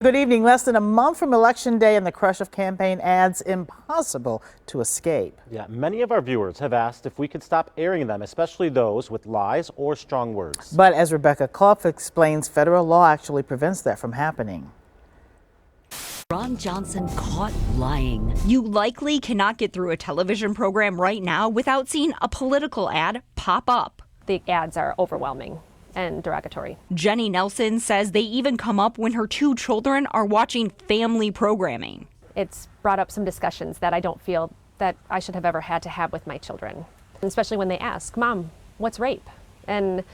Good evening. Less than a month from Election Day and the crush of campaign ads impossible to escape. Yeah, many of our viewers have asked if we could stop airing them, especially those with lies or strong words. But as Rebecca Clough explains, federal law actually prevents that from happening. Ron Johnson caught lying. You likely cannot get through a television program right now without seeing a political ad pop up. The ads are overwhelming and derogatory. Jenny Nelson says they even come up when her two children are watching family programming. It's brought up some discussions that I don't feel that I should have ever had to have with my children, especially when they ask, "Mom, what's rape?" And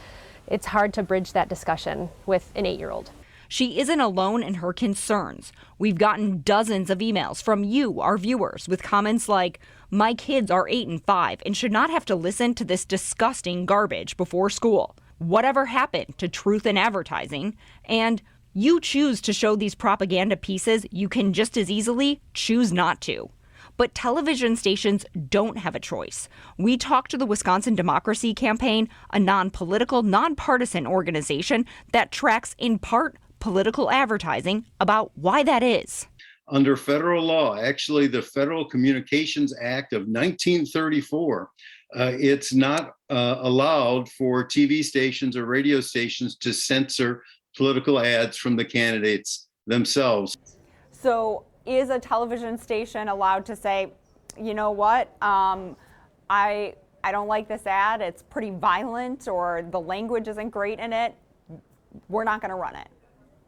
it's hard to bridge that discussion with an 8-year-old. She isn't alone in her concerns. We've gotten dozens of emails from you, our viewers, with comments like, "My kids are 8 and 5 and should not have to listen to this disgusting garbage before school. Whatever happened to truth in advertising?" And you choose to show these propaganda pieces, you can just as easily choose not to. But television stations don't have a choice. We talked to the Wisconsin Democracy Campaign, a non-political, nonpartisan organization that tracks in part political advertising, about why that is. Under federal law, actually the Federal Communications Act of 1934, it's not allowed for TV stations or radio stations to censor political ads from the candidates themselves. So is a television station allowed to say, you know what, I don't like this ad, it's pretty violent, or the language isn't great in it, we're not going to run it?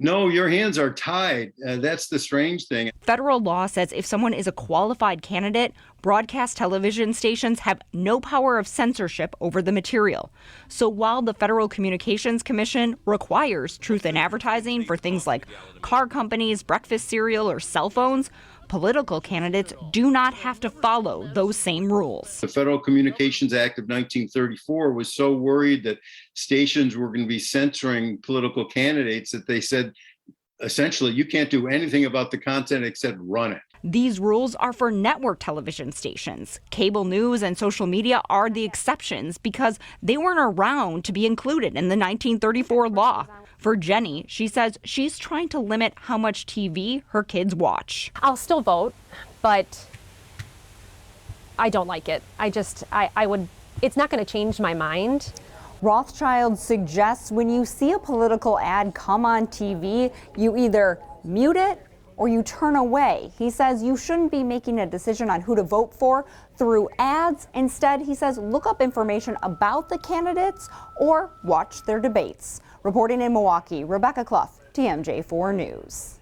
No, your hands are tied. That's the strange thing. Federal law says if someone is a qualified candidate, broadcast television stations have no power of censorship over the material. So while the Federal Communications Commission requires truth in advertising for things like car companies, breakfast cereal, or cell phones, political candidates do not have to follow those same rules. The Federal Communications Act of 1934 was so worried that stations were going to be censoring political candidates that they said, essentially, you can't do anything about the content except run it. These rules are for network television stations. Cable news and social media are the exceptions because they weren't around to be included in the 1934 law. For Jenny, she says she's trying to limit how much TV her kids watch. I'll still vote, but I don't like it. I would, it's not going to change my mind. Rothschild suggests when you see a political ad come on TV, you either mute it or you turn away. He says you shouldn't be making a decision on who to vote for through ads. Instead, he says look up information about the candidates or watch their debates. Reporting in Milwaukee, Rebecca Clough, TMJ4 News.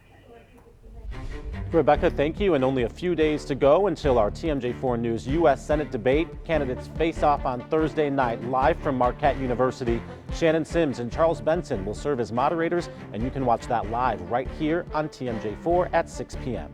Rebecca, thank you. And only a few days to go until our TMJ4 News U.S. Senate debate. Candidates face off on Thursday night live from Marquette University. Shannon Sims and Charles Benson will serve as moderators, and you can watch that live right here on TMJ4 at 6 p.m.